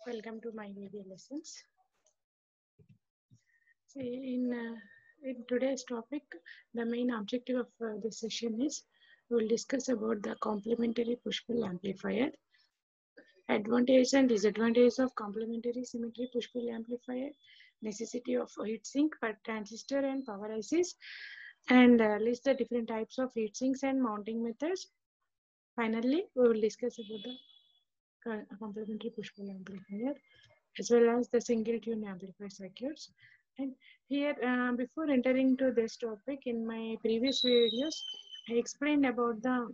Welcome to my video lessons. See, in today's topic, the main objective of this session is we will discuss about the complementary push-pull amplifier, advantages and disadvantages of complementary symmetry push-pull amplifier, necessity of heat sink per transistor and power ICs, and list the different types of heat sinks and mounting methods. Finally, we will discuss about the complementary push-pull amplifier as well as the single tune amplifier circuits. And here, before entering to this topic, in my previous videos, I explained about the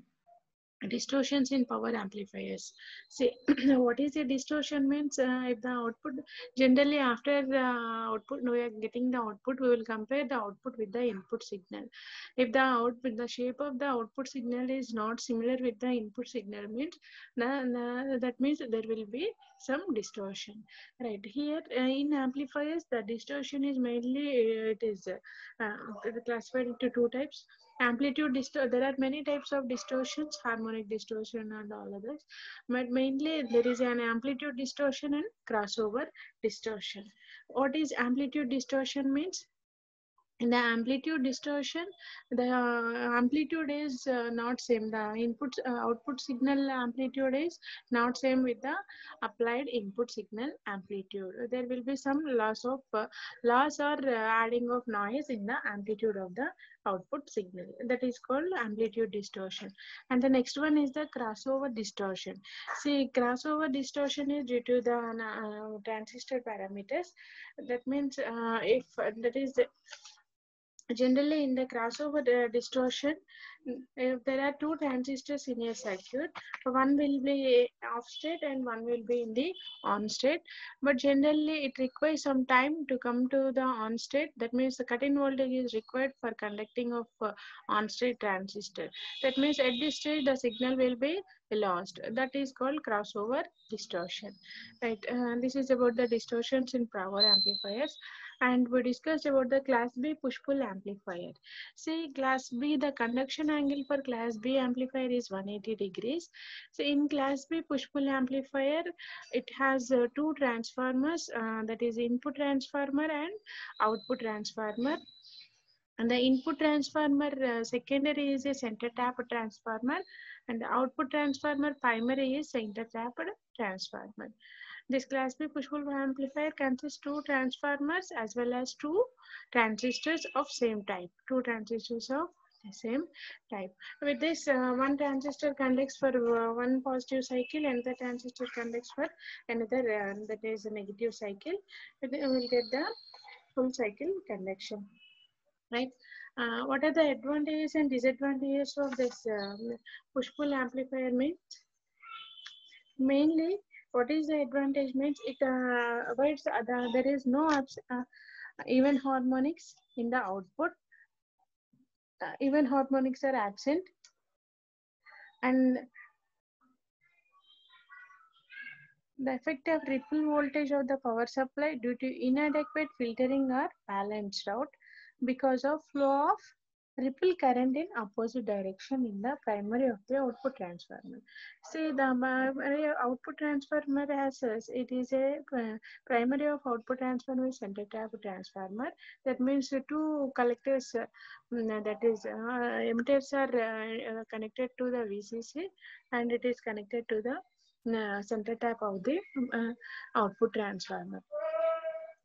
distortions in power amplifiers. See, what is a distortion means if the output, generally after the output, we are getting the output, we will compare the output with the input signal. If the output, the shape of the output signal is not similar with the input signal means, that means there will be some distortion. Right, here in amplifiers, the distortion is mainly, it is classified into two types. Amplitude there are many types of distortions, harmonic distortion and all others, but mainly there is an amplitude distortion and crossover distortion. What is amplitude distortion means? In the amplitude distortion, the amplitude is not same. The input output signal amplitude is not same with the applied input signal amplitude. There will be some loss or adding of noise in the amplitude of the output signal. That is called amplitude distortion. And the next one is the crossover distortion. See, crossover distortion is due to the transistor parameters. That means if that is generally in the crossover distortion, if there are two transistors in a circuit, one will be off state and one will be in the on state, but generally it requires some time to come to the on state. That means the cut-in voltage is required for conducting of on state transistor. That means at this stage the signal will be lost. That is called crossover distortion. Right, this is about the distortions in power amplifiers. And we discussed about the class B push-pull amplifier. See, class B, the conduction angle for class B amplifier is 180 degrees. So in class B push-pull amplifier, it has two transformers, that is input transformer and output transformer. And the input transformer secondary is a center tap transformer, and the output transformer primary is center tap transformer. This class B push-pull amplifier consists two transformers as well as two transistors of same type. Two transistors of the same type. With this, one transistor conducts for one positive cycle, and the transistor conducts for another that is a negative cycle. We will get the full cycle conduction. Right? What are the advantages and disadvantages of this push-pull amplifier means? Mainly, what is the advantage means it avoids there is no even harmonics in the output. Even harmonics are absent, and the effect of ripple voltage of the power supply due to inadequate filtering are balanced out because of flow of ripple current in opposite direction in the primary of the output transformer. See, the output transformer has it is a primary of output transformer is center tap transformer. That means two collectors, that is emitters are connected to the VCC, and it is connected to the center tap of the output transformer.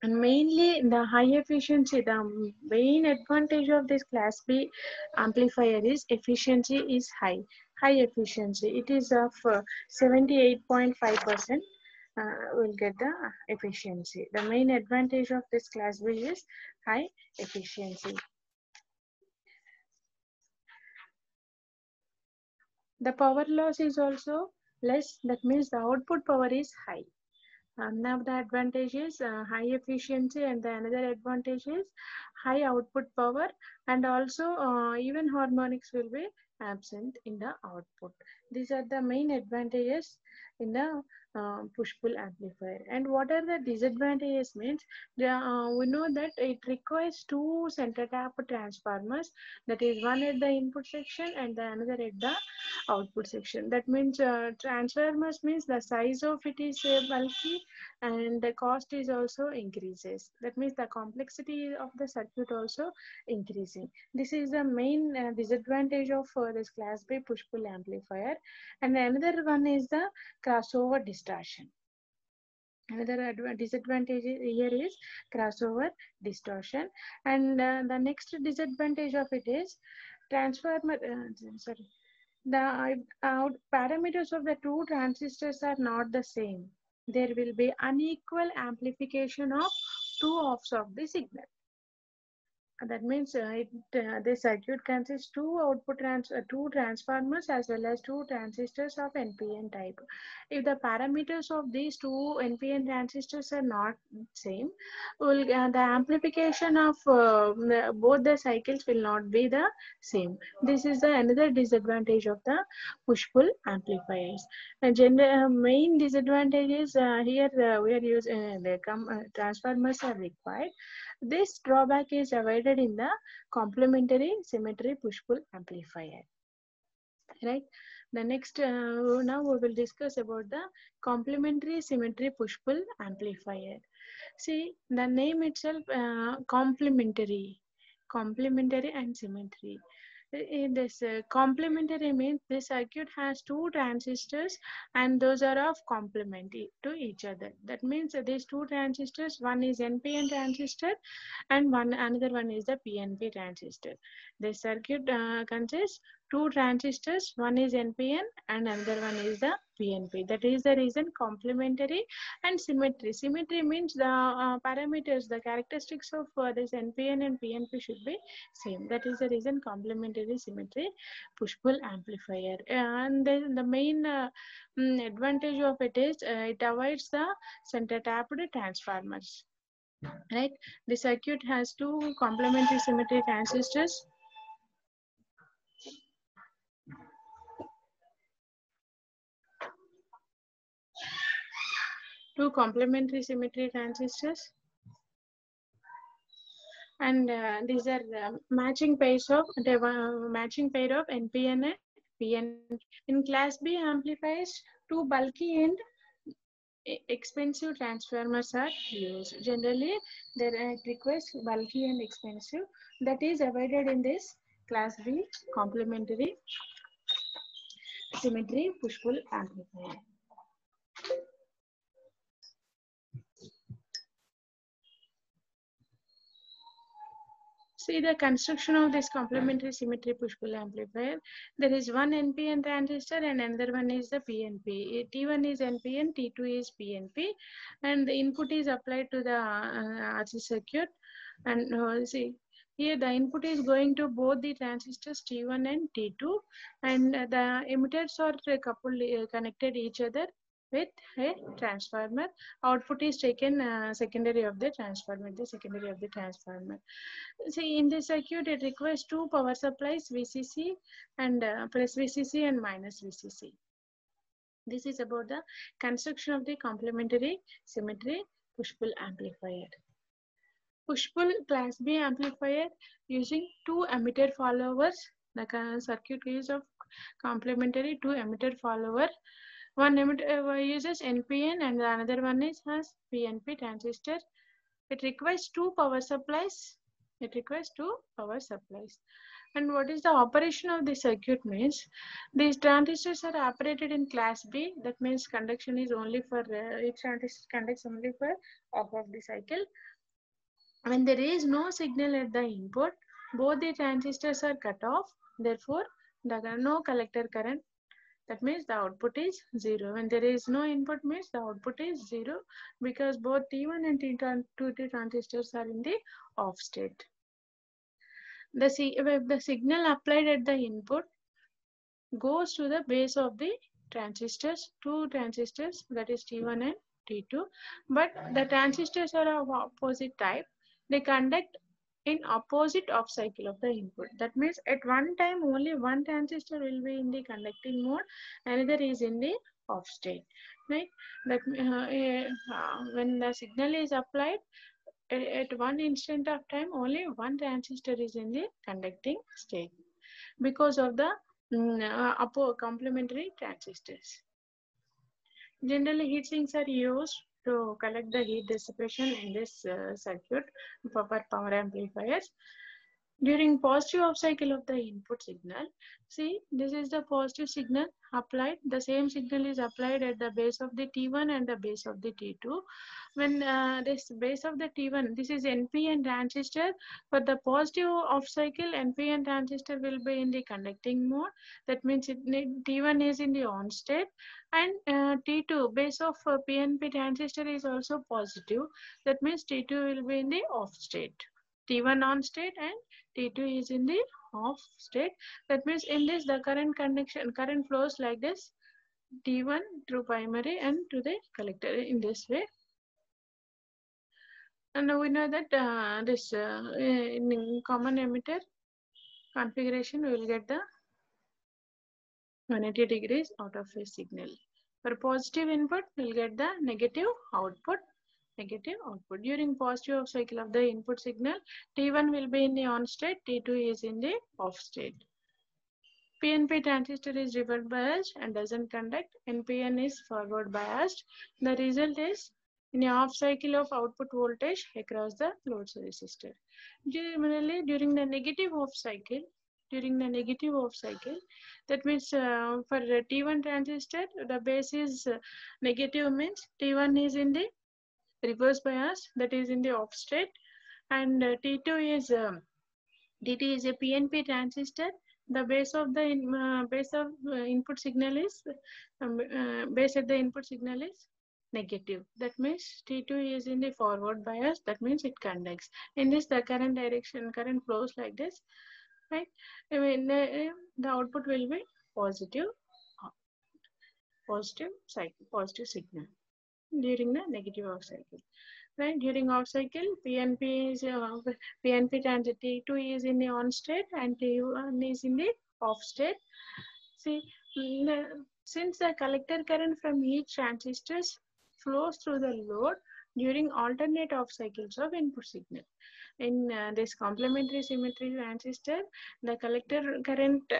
And mainly the high efficiency, the main advantage of this class B amplifier is efficiency is high. High efficiency, it is of 78.5%. Will get the efficiency. The main advantage of this class B is high efficiency. The power loss is also less. That means the output power is high. Now the advantage is high efficiency, and the another advantage is high output power, and also even harmonics will be absent in the output. These are the main advantages. in the push-pull amplifier. And what are the disadvantages means, we know that it requires two center tap transformers, that is one at the input section and the another at the output section. That means transformers means the size of it is bulky and the cost is also increases. That means the complexity of the circuit also increasing. This is the main disadvantage of this class B push-pull amplifier. And another one is the crossover distortion. Another disadvantage here is crossover distortion. And the next disadvantage of it is transformer, sorry, the parameters of the two transistors are not the same. There will be unequal amplification of two offs of the signal. That means the circuit consists two transformers as well as two transistors of NPN type. If the parameters of these two NPN transistors are not same, the amplification of both the cycles will not be the same. This is the another disadvantage of the push-pull amplifiers. Main disadvantage is here we are using transformers are required. This drawback is avoided in the complementary symmetry push-pull amplifier. Right. The next now we will discuss about the complementary symmetry push-pull amplifier. See, the name itself complementary and symmetry. In this complementary means the circuit has two transistors and those are of complement to each other. That means these two transistors, one is NPN transistor and another one is the PNP transistor. The circuit consists two transistors, one is NPN and another one is the PNP. That is the reason complementary and symmetry. Symmetry means the parameters, the characteristics of this NPN and PNP should be same. That is the reason complementary symmetry push-pull amplifier. And then the main advantage of it is it avoids the center tapped transformers. Right? The circuit has two complementary symmetry transistors. Two complementary symmetry transistors. And these are matching pairs of matching pair of NPN and PN. In class B amplifiers, two bulky and expensive transformers are used. Generally, there requires bulky and expensive. That is avoided in this class B complementary symmetry push-pull amplifier. See the construction of this complementary symmetry push-pull amplifier. There is one NPN transistor and another one is the PNP. T1 is NPN, T2 is PNP, and the input is applied to the RC circuit. And see, here the input is going to both the transistors T1 and T2, and the emitters are coupled, connected each other with a transformer. Output is taken secondary of the transformer, See, in this circuit, it requires two power supplies, VCC and plus VCC and minus VCC. This is about the construction of the complementary symmetry push-pull amplifier. Push-pull class B amplifier using two emitter followers. The circuit is of complementary two emitter follower. One emitter uses NPN and the another one has PNP transistor. It requires two power supplies. And what is the operation of the circuit means? These transistors are operated in class B. That means conduction is only for each transistor conducts only for half of the cycle. When there is no signal at the input, both the transistors are cut off. Therefore, there are no collector current. That means the output is 0. When there is no input means the output is 0 because both T1 and T2 transistors are in the off state. The signal applied at the input goes to the base of the transistors, two transistors, that is T1 and T2. But the transistors are of opposite type. They conduct in opposite off cycle of the input. That means at one time only one transistor will be in the conducting mode, another is in the off state, right? That when the signal is applied at one instant of time, only one transistor is in the conducting state because of the complementary transistors. Generally, heat sinks are used to collect the heat dissipation in this circuit for power amplifiers. During positive off cycle of the input signal, see, this is the positive signal applied. The same signal is applied at the base of the T1 and the base of the T2. When this base of the T1, this is NPN transistor. For the positive off cycle, NPN transistor will be in the conducting mode. That means T1 is in the on state, and T2 base of PNP transistor is also positive. That means T2 will be in the off state. T1 on state and T2 is in the off state. That means in this the current flows like this, T1 through primary and to the collector in this way. And now we know that this in common emitter configuration we will get the 180 degrees out of phase signal. For positive input we will get the negative output. During positive off cycle of the input signal, T1 will be in the on state, T2 is in the off state. PNP transistor is reverse biased and doesn't conduct. NPN is forward biased. The result is in the off cycle of output voltage across the load resistor. Generally, during the negative off cycle, that means for T1 transistor, the base is negative, means T1 is in the reverse bias, that is in the off state, and T2 is DT is a PNP transistor. The base of the input signal is base at the input signal is negative. That means T2 is in the forward bias. That means it conducts. In this, the current flows like this, right? I mean, the output will be positive signal during the negative off cycle. Right, during off cycle, PNP transit T2 is in the on state and T1 is in the off state. See, since the collector current from each transistor flows through the load during alternate off cycles of input signal. In this complementary symmetry transistor, the collector current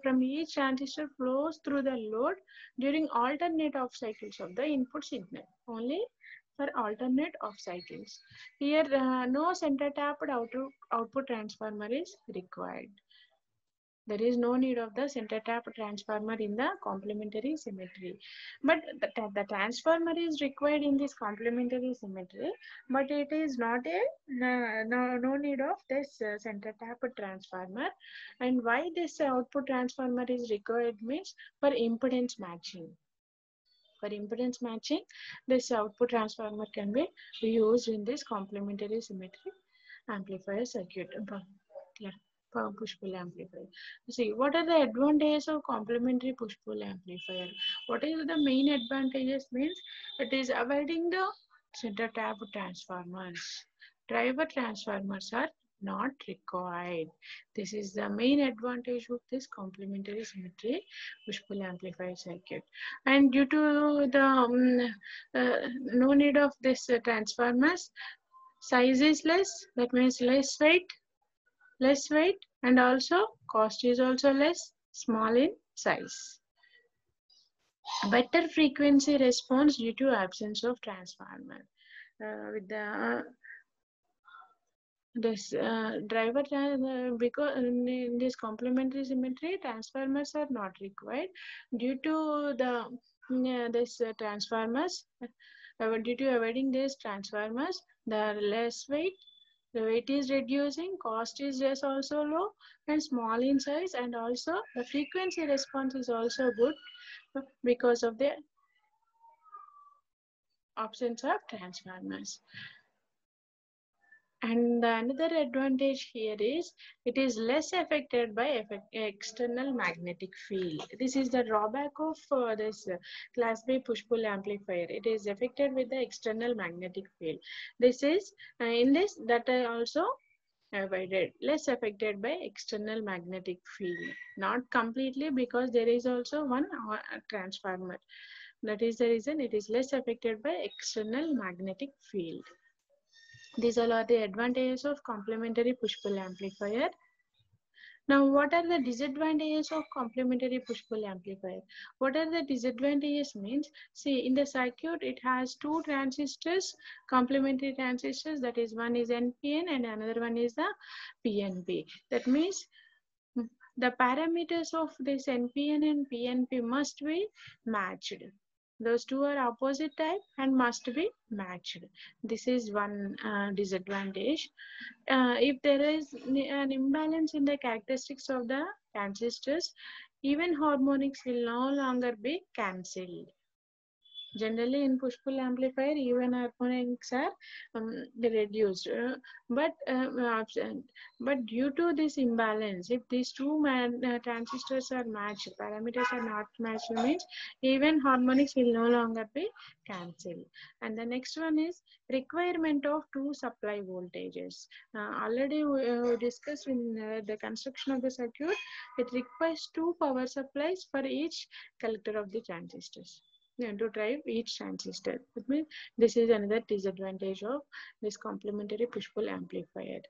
from each transistor flows through the load during alternate off cycles of the input signal. Only for alternate off cycles. Here, no center tapped output transformer is required. There is no need of the center tap transformer in the complementary symmetry. But the transformer is required in this complementary symmetry, but it is not a no need of this center tap transformer. And why this output transformer is required means for impedance matching. For impedance matching, this output transformer can be used in this complementary symmetry amplifier circuit. Push-pull amplifier. See, what are the advantages of complementary push-pull amplifier? What is the main advantages means it is avoiding the center tap transformers. Driver transformers are not required. This is the main advantage of this complementary symmetry push-pull amplifier circuit. And due to the no need of this transformers, size is less. That means less weight, and also cost is also less, small in size. Better frequency response due to absence of transformer. With the this driver because in this complementary symmetry transformers are not required due to the this transformers due to avoiding these transformers, the less weight, the weight is reducing, cost is just also low and small in size, and also the frequency response is also good because of the absence of transformers. And another advantage here is it is less affected by external magnetic field. This is the drawback of this class B push-pull amplifier. It is affected with the external magnetic field. This is in this that also avoided, less affected by external magnetic field. Not completely, because there is also one transformer. That is the reason it is less affected by external magnetic field. These all are the advantages of complementary push-pull amplifier. Now, what are the disadvantages of complementary push-pull amplifier? What are the disadvantages means? See, in the circuit, it has two transistors, complementary transistors. That is, one is NPN and another one is the PNP. That means the parameters of this NPN and PNP must be matched. Those two are opposite type and must be matched. This is one disadvantage. If there is an imbalance in the characteristics of the transistors, even harmonics will no longer be cancelled. Generally, in push-pull amplifier, even harmonics are reduced, absent. But due to this imbalance, if these two transistors are matched, parameters are not matched, means even harmonics will no longer be cancelled. And the next one is requirement of two supply voltages. Already we discussed in the construction of the circuit, it requires two power supplies for each collector of the transistors to drive each transistor. That means this is another disadvantage of this complementary push-pull amplifier.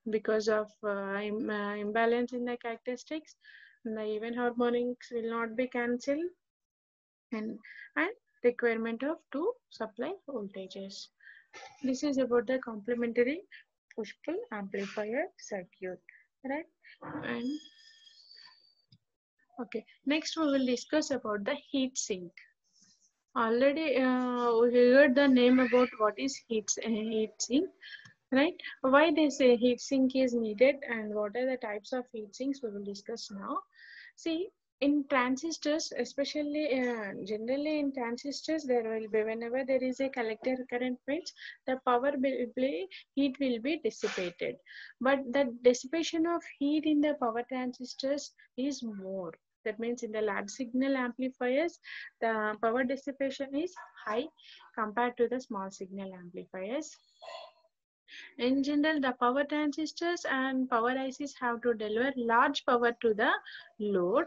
Because of imbalance in the characteristics, the even harmonics will not be cancelled, and requirement of two supply voltages. This is about the complementary push-pull amplifier circuit, right? And okay, next we will discuss about the heat sink. Already we heard the name about what is heat sink, right? Why they say heat sink is needed and what are the types of heat sinks we will discuss now. See, in transistors, especially generally in transistors, there will be, whenever there is a collector current means the power will be, heat will be dissipated. But the dissipation of heat in the power transistors is more. That means in the large signal amplifiers, the power dissipation is high compared to the small signal amplifiers. In general, the power transistors and power ICs have to deliver large power to the load.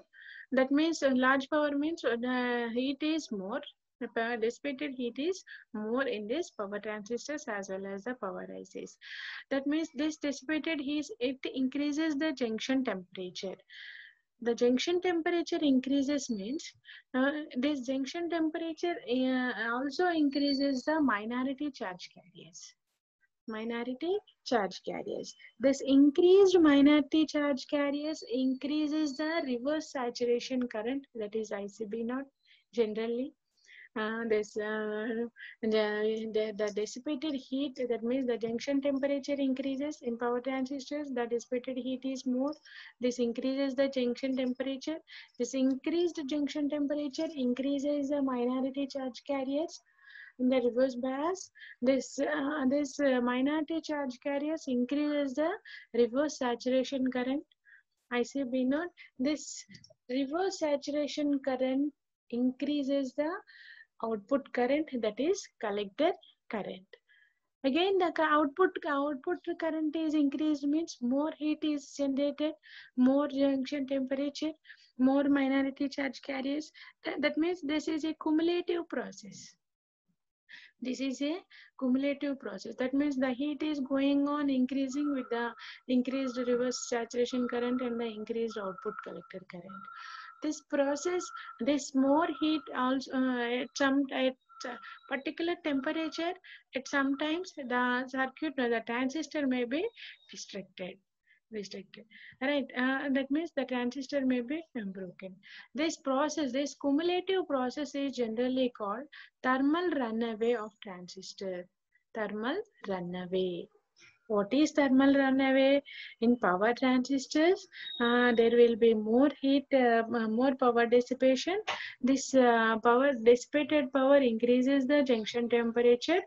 That means large power means the heat is more, the power dissipated heat is more in this power transistors as well as the power ICs. That means this dissipated heat, it increases the junction temperature. The junction temperature increases means this junction temperature also increases the minority charge carriers. Minority charge carriers. This increased minority charge carriers increases the reverse saturation current, that is ICB naught generally. The dissipated heat, that means the junction temperature increases in power transistors, the dissipated heat is more. This increases the junction temperature. This increased junction temperature increases the minority charge carriers. In the reverse bias, this minority charge carriers increases the reverse saturation current, ICB naught. This reverse saturation current increases the output current, that is collector current. Again, the output current is increased means more heat is generated, more junction temperature, more minority charge carriers. That means this is a cumulative process. This is a cumulative process. That means the heat is going on increasing with the increased reverse saturation current and the increased output collector current. This process, this more heat also at particular temperature, at sometimes the circuit, the transistor may be restricted. Right? That means the transistor may be broken. This process, this cumulative process is generally called thermal runaway of transistor. Thermal runaway. What is thermal runaway? In power transistors, there will be more heat, more power dissipation. This dissipated power increases the junction temperature.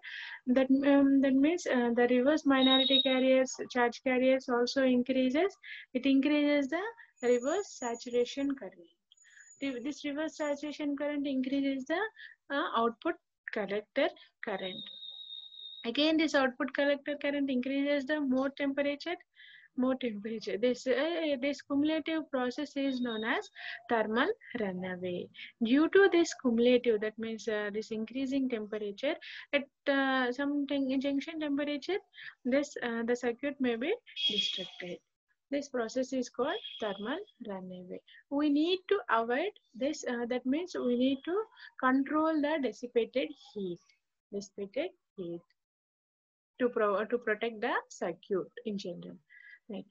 That means the reverse minority carriers, charge carriers also increases. It increases the reverse saturation current. This reverse saturation current increases the output collector current. Again, this output collector current increases the more temperature. more temperature. This cumulative process is known as thermal runaway. Due to this cumulative, that means this increasing temperature at some junction temperature, the circuit may be destructed. This process is called thermal runaway. We need to avoid this. That means we need to control the dissipated heat. Dissipated heat to protect the circuit in general. Right.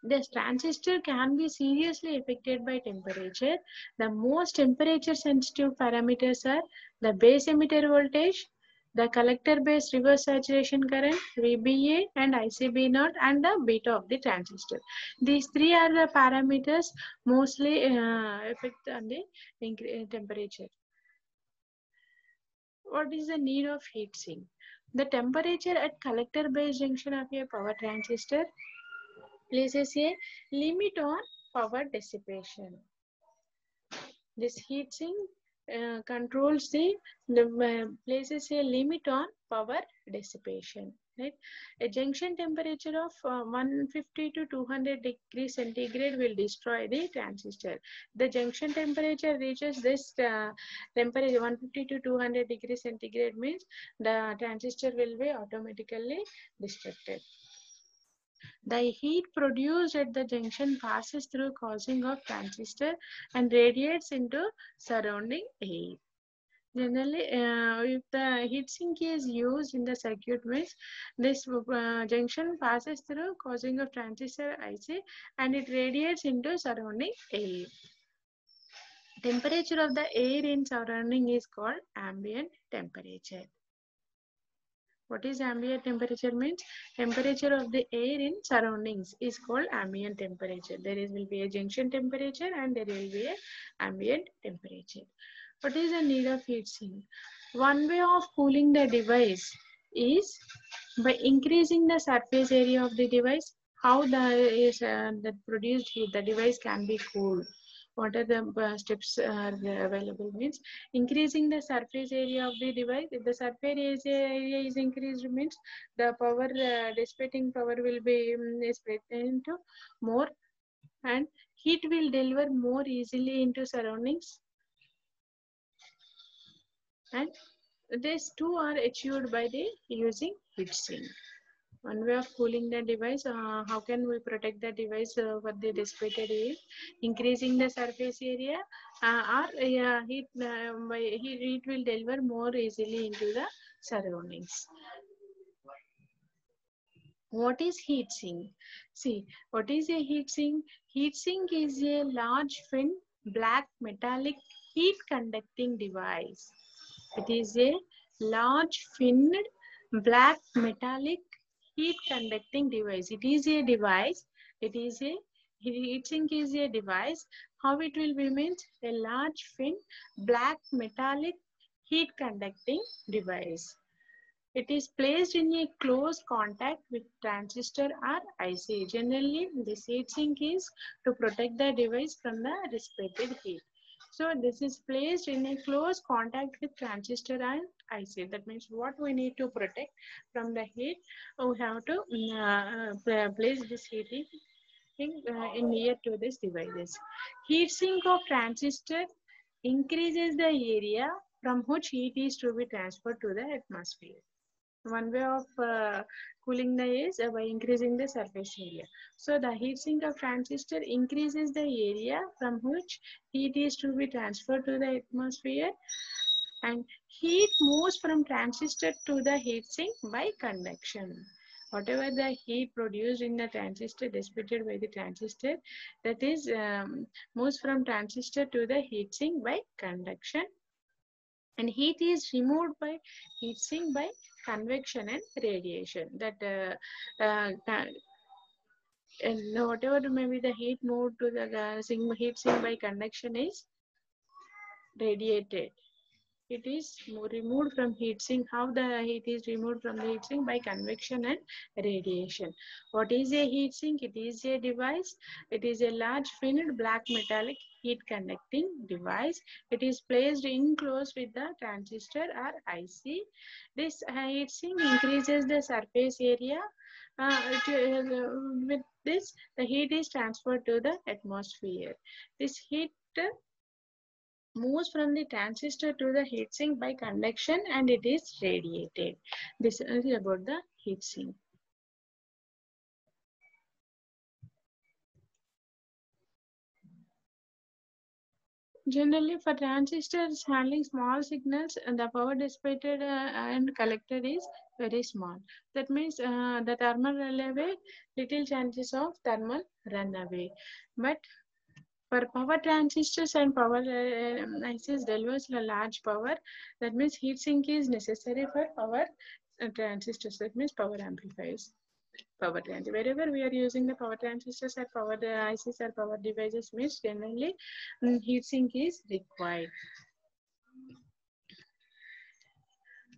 This transistor can be seriously affected by temperature. The most temperature sensitive parameters are the base emitter voltage, the collector base reverse saturation current, VBA and ICB0, and the beta of the transistor. These three are the parameters mostly affect on the temperature. What is the need of heat sink? The temperature at collector base junction of a power transistor places a limit on power dissipation. This heat sink controls places a limit on power dissipation. Right? A junction temperature of 150 to 200 degrees centigrade will destroy the transistor. The junction temperature reaches this temperature 150 to 200 degrees centigrade means the transistor will be automatically destructed. The heat produced at the junction passes through causing of transistor and radiates into surrounding air. Generally, if the heat sink is used in the circuit means this junction passes through causing of transistor IC and it radiates into surrounding air. Temperature of the air in surrounding is called ambient temperature. What is ambient temperature means? Temperature of the air in surroundings is called ambient temperature. Will be a junction temperature and there will be a ambient temperature. What is the need of heat sink? One way of cooling the device is by increasing the surface area of the device. How the produced heat, the device can be cooled. What are the steps are available means increasing the surface area of the device. If the surface area is increased means the power dissipating power will be spread into more and heat will deliver more easily into surroundings, and these two are achieved by the using heat sink. One way of cooling the device, how can we protect the device for the dissipated heat? Increasing the surface area or heat will deliver more easily into the surroundings. What is heat sink? See, what is a heat sink? Heat sink is a large fin black metallic heat conducting device. It is a large finned black metallic heat conducting device. It is a device. Heat sink is a device. How it will be means a large fin black metallic heat conducting device. It is placed in a close contact with transistor or IC. Generally, this heat sink is to protect the device from the dissipated heat. So this is placed in a close contact with transistor and IC. That means what we need to protect from the heat, we have to place this heat in near to these devices. Heat sink of transistor increases the area from which heat is to be transferred to the atmosphere. One way of cooling the air is by increasing the surface area. So the heat sink of transistor increases the area from which heat is to be transferred to the atmosphere, and heat moves from transistor to the heat sink by conduction. Whatever the heat produced in the transistor dissipated by the transistor, that is moves from transistor to the heat sink by conduction, and heat is removed by heat sink by convection and radiation. That and whatever maybe the heat moved to the heat sink by conduction is radiated. It is removed from heat sink. How the heat is removed from the heat sink? By convection and radiation. What is a heat sink? It is a device. It is a large finned black metallic heat conducting device. It is placed in close with the transistor or IC. This heat sink increases the surface area. With this, the heat is transferred to the atmosphere. This heat moves from the transistor to the heatsink by conduction and it is radiated. This is about the heatsink. Generally, for transistors handling small signals, the power dissipated and collected is very small. That means the thermal runaway, little chances of thermal runaway. But for power transistors and power ICs delivers a large power. That means heat sink is necessary for power transistors. That means power amplifiers. Power transistor. Wherever we are using the power transistors or power ICs or power devices, means generally heat sink is required.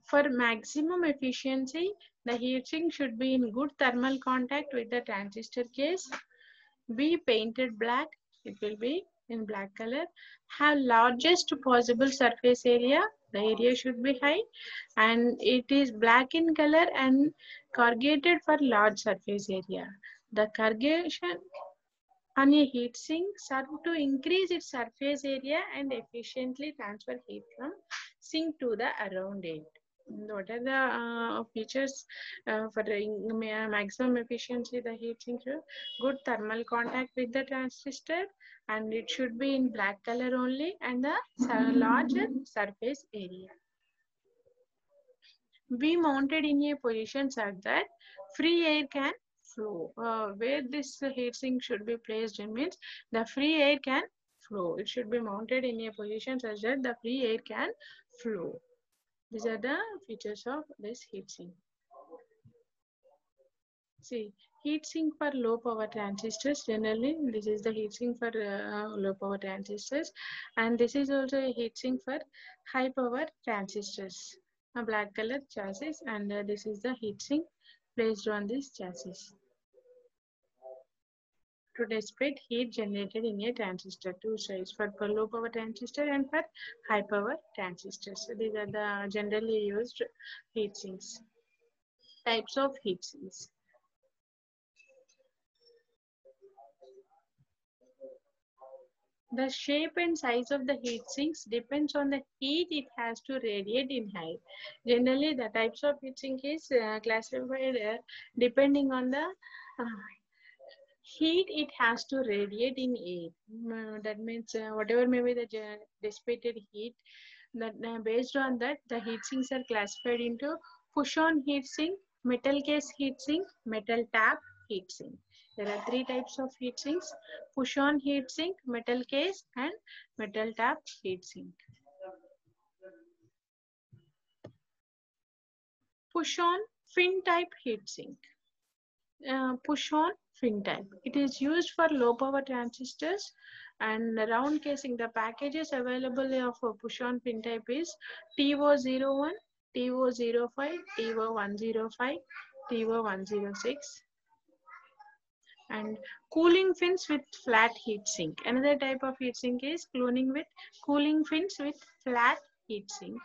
For maximum efficiency, the heatsink should be in good thermal contact with the transistor case. Be painted black. It will be in black color. Have largest possible surface area. The area should be high and it is black in color and corrugated for large surface area. The corrugation on a heat sink serves to increase its surface area and efficiently transfer heat from sink to the around it. What are the features for the maximum efficiency? The heat sink should good thermal contact with the transistor and it should be in black color only and the larger surface area. Be mounted in a position such that free air can flow. Where this heat sink should be placed in means the free air can flow. It should be mounted in a position such that the free air can flow. These are the features of this heat sink. See, heat sink for low power transistors. Generally, this is the heat sink for low power transistors, and this is also a heat sink for high power transistors. A black color chassis, and this is the heat sink placed on this chassis to dissipate heat generated in a transistor. Two sides for low power transistor and for high power transistors. So these are the generally used heat sinks. Types of heat sinks. The shape and size of the heat sinks depends on the heat it has to radiate in height. Generally, the types of heat sink is classified depending on the heat it has to radiate in air. That means whatever may be the dissipated heat, that based on that, the heat sinks are classified into push-on heat sink, metal case heat sink, metal tap heat sink. There are three types of heat sinks: push-on heat sink, metal case, and metal tap heat sink. Push-on fin type heat sink. Push-on fin type. It is used for low power transistors and round casing. The packages available of push-on fin type is TO01, TO05, TO105, TO106. And cooling fins with flat heat sink. Another type of heat sink is cooling fins with flat heat sink.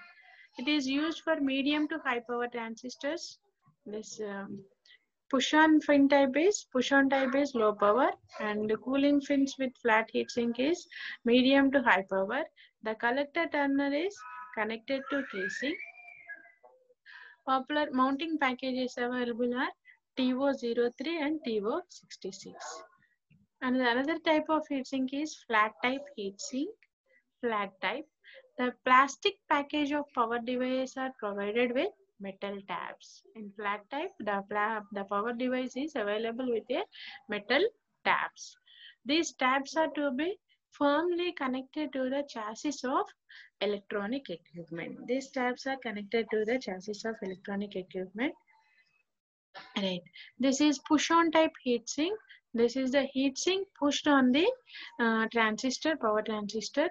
It is used for medium to high power transistors. This push-on type is low power, and the cooling fins with flat heat sink is medium to high power. The collector terminal is connected to casing. Popular mounting packages available are TO03 and TO66. And another type of heat sink is flat type heat sink. Flat type. The plastic package of power devices are provided with metal tabs. In flat type, the power device is available with a metal tabs. These tabs are to be firmly connected to the chassis of electronic equipment. These tabs are connected to the chassis of electronic equipment. Right. This is push-on type heat sink. This is the heat sink pushed on the power transistor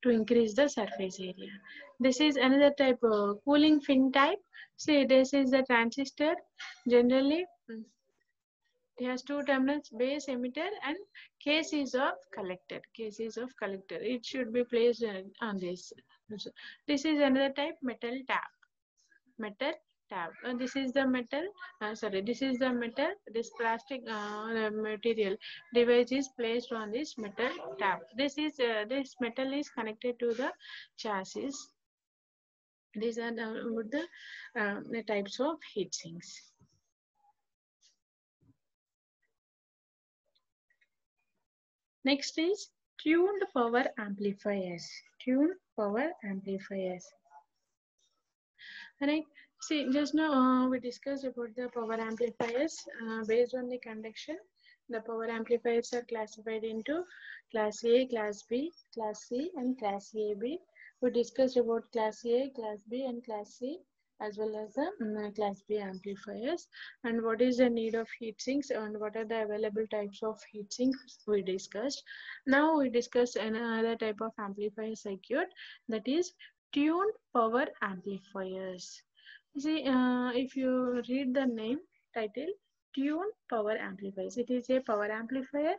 to increase the surface area. This is another type of cooling fin type. See, this is the transistor. Generally, It has two terminals, base emitter and case is of collector. Case is of collector. It should be placed on this. So, this is another type, metal tap. Metal tap. This is the metal. Sorry, this is the metal. This plastic material device is placed on this metal tap. This metal is connected to the chassis. These are the types of heat sinks. Next is tuned power amplifiers. Tuned power amplifiers. Right. See, just now we discussed about the power amplifiers based on the conduction. The power amplifiers are classified into class A, class B, class C, and class AB. We discussed about class A, class B, and class C, as well as the class B amplifiers, and what is the need of heat sinks and what are the available types of heat sinks we discussed. Now we discuss another type of amplifier circuit, that is tuned power amplifiers. See, if you read the name title, tuned power amplifiers, it is a power amplifier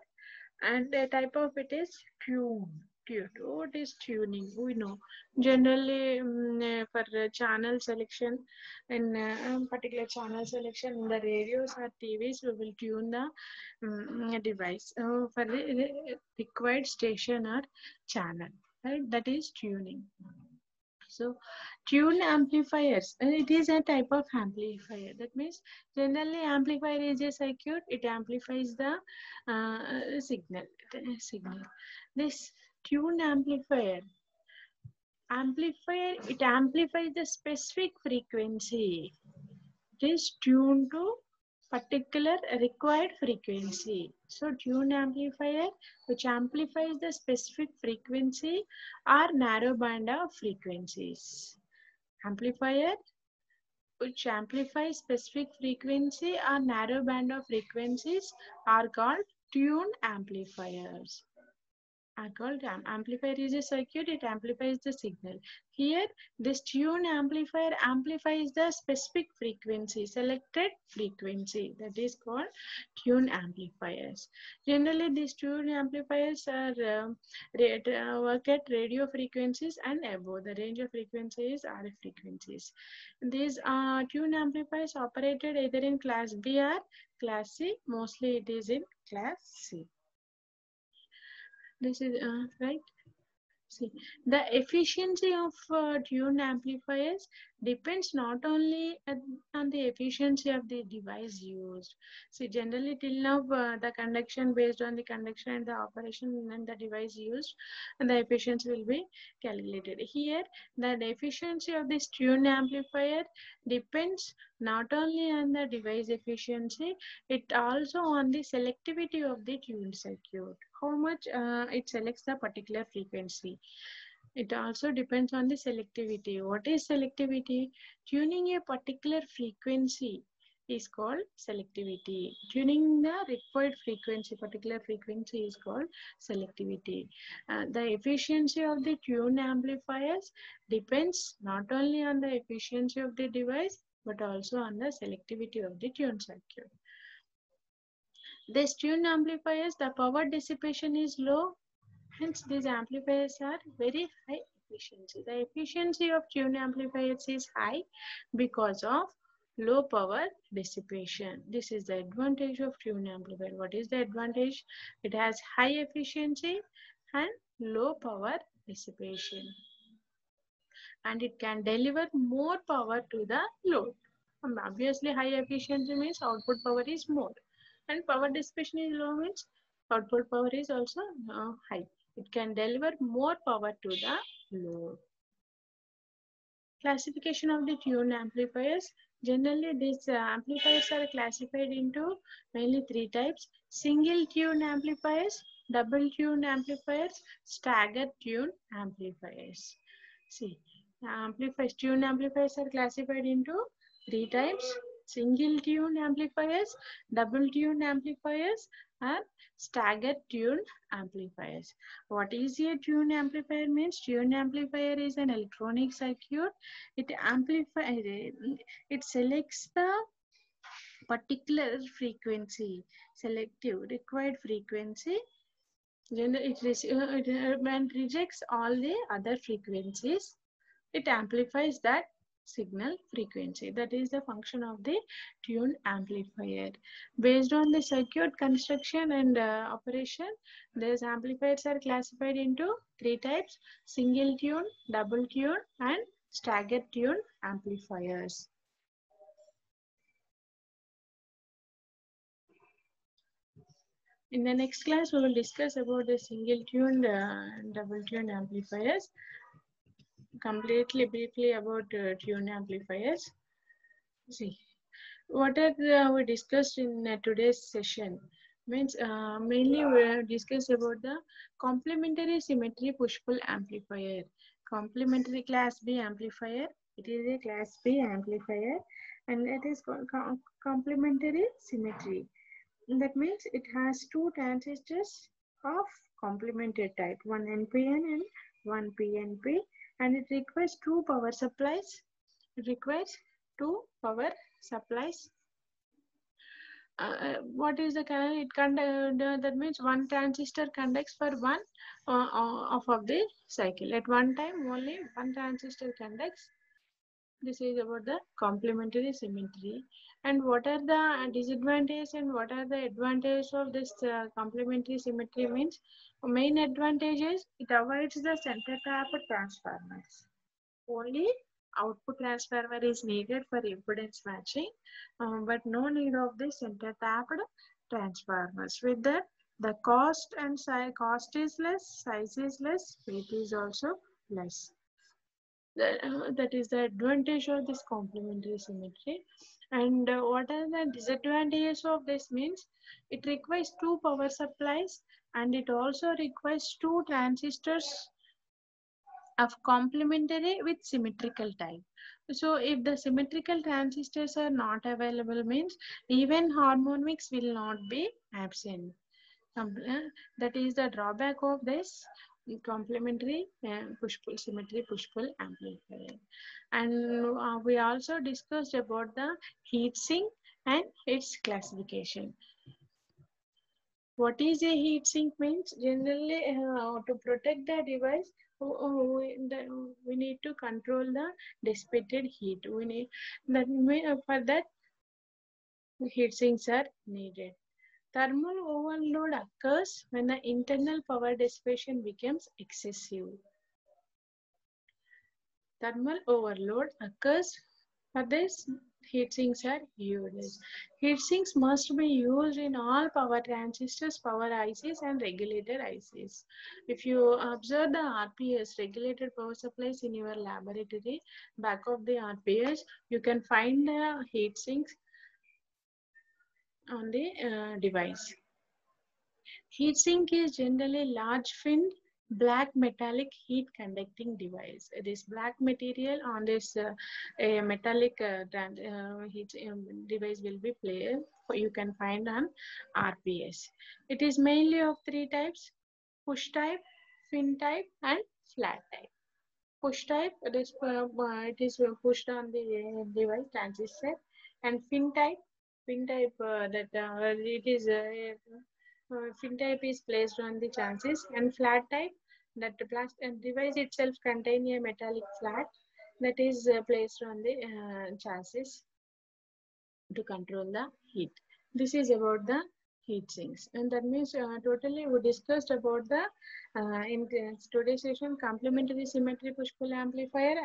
and a type of it is tuned. Tuned. What is tuning? We know generally for channel selection in particular channel selection in the radios or TVs, we will tune the device for the required station or channel. Right? That is tuning. So, tuned amplifiers, it is a type of amplifier. That means generally amplifier is a circuit. It amplifies the signal. This tuned amplifier, it amplifies the specific frequency. It is tuned to particular required frequency. So tune amplifier which amplifies the specific frequency or narrow band of frequencies. Amplifier which amplifies specific frequency or narrow band of frequencies are called tuned amplifiers. Amplifier is a circuit, it amplifies the signal. Here, this tune amplifier amplifies the specific frequency, selected frequency, that is called tune amplifiers. Generally, these tune amplifiers are work at radio frequencies and above. The range of frequencies are frequencies. These tune amplifiers operated either in class B or class C. Mostly it is in class C. This is right. See, the efficiency of tuned amplifiers depends not only on the efficiency of the device used. See, generally till now the conduction based on the conduction and the operation and the device used, and the efficiency will be calculated. Here, the efficiency of this tuned amplifier depends not only on the device efficiency, it also on the selectivity of the tuned circuit. How much it selects the particular frequency. It also depends on the selectivity. What is selectivity? Tuning a particular frequency is called selectivity. Tuning the required frequency, particular frequency is called selectivity. The efficiency of the tuned amplifiers depends not only on the efficiency of the device but also on the selectivity of the tuned circuit. These tuned amplifiers, the power dissipation is low, hence these amplifiers are very high efficiency. The efficiency of tuned amplifiers is high because of low power dissipation. This is the advantage of tuned amplifier. What is the advantage? It has high efficiency and low power dissipation. And it can deliver more power to the load. Obviously, high efficiency means output power is more. And power dissipation is low means output power is also high. It can deliver more power to the load. Classification of the tuned amplifiers. Generally, these amplifiers are classified into mainly three types: single tuned amplifiers, double tuned amplifiers, staggered tuned amplifiers. See, tuned amplifiers are classified into three types: single tuned amplifiers, double tuned amplifiers, and staggered tuned amplifiers. What is a tuned amplifier means? Tuned amplifier is an electronic circuit. It selects the particular frequency, selective required frequency, then it rejects all the other frequencies. It amplifies that signal frequency. That is the function of the tuned amplifier. Based on the circuit construction and operation, these amplifiers are classified into three types: single tune, double tune, and stagger tune amplifiers. In the next class, we will discuss about the single tuned and double tuned amplifiers. Completely briefly about tune amplifiers. See, what are we discussed in today's session? Means mainly we have discussed about the complementary symmetry push-pull amplifier. Complementary class B amplifier. It is a class B amplifier, and it is complementary symmetry. That means it has two transistors of complementary type, one NPN and one PNP, and it requires two power supplies. It requires two power supplies. What is the current? That means one transistor conducts for one off of the cycle. At one time, only one transistor conducts. This is about the complementary symmetry. And what are the disadvantages and what are the advantages of this complementary symmetry? Means main advantage is it avoids the center tap transformers. Only output transformer is needed for impedance matching, but no need of the center tapped transformers. With that, the cost and cost is less, size is less, weight is also less. That is the advantage of this complementary symmetry. And what are the disadvantages of this? Means it requires two power supplies, and it also requires two transistors of complementary with symmetrical type. So if the symmetrical transistors are not available, means even harmonics will not be absent. That is the drawback of this complementary push-pull symmetry push-pull amplifier. And we also discussed about the heat sink and its classification. What is a heat sink? Means generally to protect the device, we need to control the dissipated heat. We need that for that heat sinks are needed. Thermal overload occurs when the internal power dissipation becomes excessive. Thermal overload occurs for this heat sinks are used. Heat sinks must be used in all power transistors, power ICs and regulator ICs. If you observe the RPS, regulated power supplies in your laboratory, back of the RPS, you can find the heat sinks on the device. Heat sink is generally large finned black metallic heat conducting device. This black material on this metallic heat device will be placed. You can find on RPS. It is mainly of three types: push type, fin type, and flat type. Push type, it is pushed on the device transistor, and fin type that it is fin type is placed on the chassis, and flat type that the plastic device itself contain a metallic flat that is placed on the chassis to control the heat. This is about the heat sinks, and that means totally we discussed about the in today's session complementary symmetry push-pull amplifier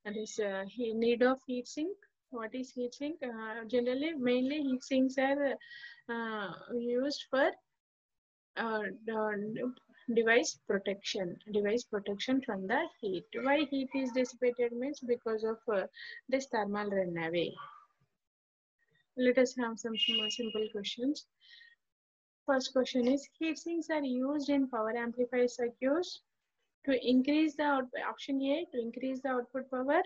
and this need of heat sink. What is heat sink? Generally, mainly heat sinks are used for device protection from the heat. Why heat is dissipated? Means because of this thermal runaway. Let us have some more simple questions. First question is, heat sinks are used in power amplifier circuits to increase the option A, to increase the output power;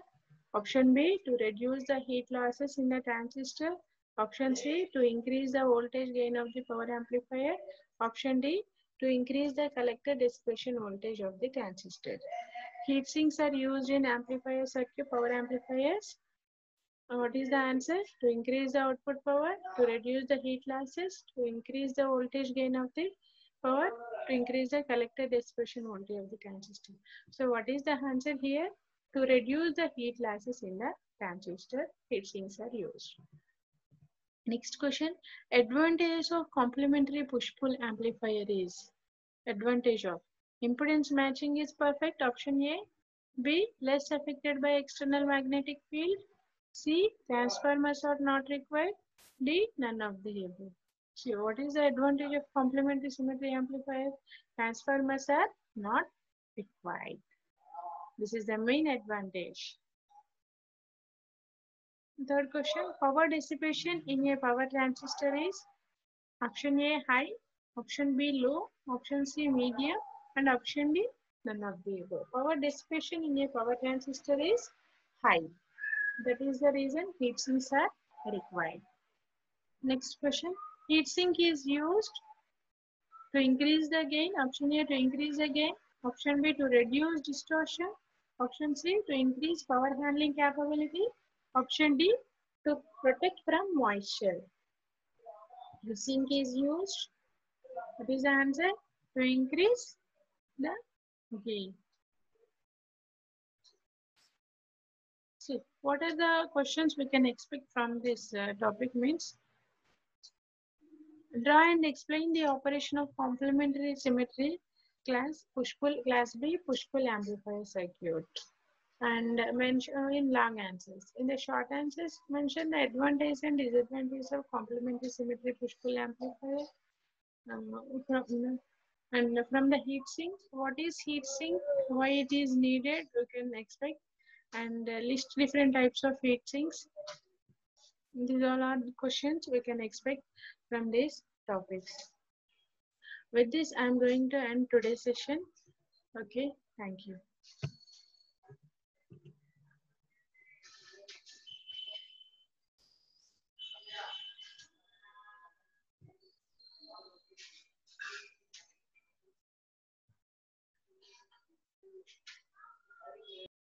option B, to reduce the heat losses in the transistor; option C, to increase the voltage gain of the power amplifier; option D, to increase the collector dissipation voltage of the transistor. Heat sinks are used in amplifier circuit power amplifiers What is the answer? To increase the output power, to reduce the heat losses, to increase the voltage gain of the power, to increase the collector dissipation voltage of the transistor. So what is the answer here? To reduce the heat losses in the transistor, heat sinks are used. Next question. Advantage of complementary push-pull amplifier is advantage of impedance matching is perfect. Option A. B. Less affected by external magnetic field. C. Transformers are not required. D. None of the above. See, what is the advantage of complementary symmetry amplifier? Transformers are not required. This is the main advantage. Third question. Power dissipation in a power transistor is option A high, option B low, option C medium, and option D none of the above. Power dissipation in a power transistor is high. That is the reason heat sinks are required. Next question. Heat sink is used to increase the gain. Option A to increase the gain. Option B to reduce distortion. Option C to increase power handling capability. Option D to protect from moisture. The sink is used. What is the answer? To increase the gain. See, what are the questions we can expect from this topic means? Draw and explain the operation of complementary symmetry class push-pull class B push-pull amplifier circuit. And mention in long answers. In the short answers, mention the advantages and disadvantages of complementary symmetry push-pull amplifier. And from the heat sink, what is heat sink? Why it is needed? You can expect. And list different types of heat sinks. These all are the questions we can expect from these topics. With this, I am going to end today's session. Okay, thank you.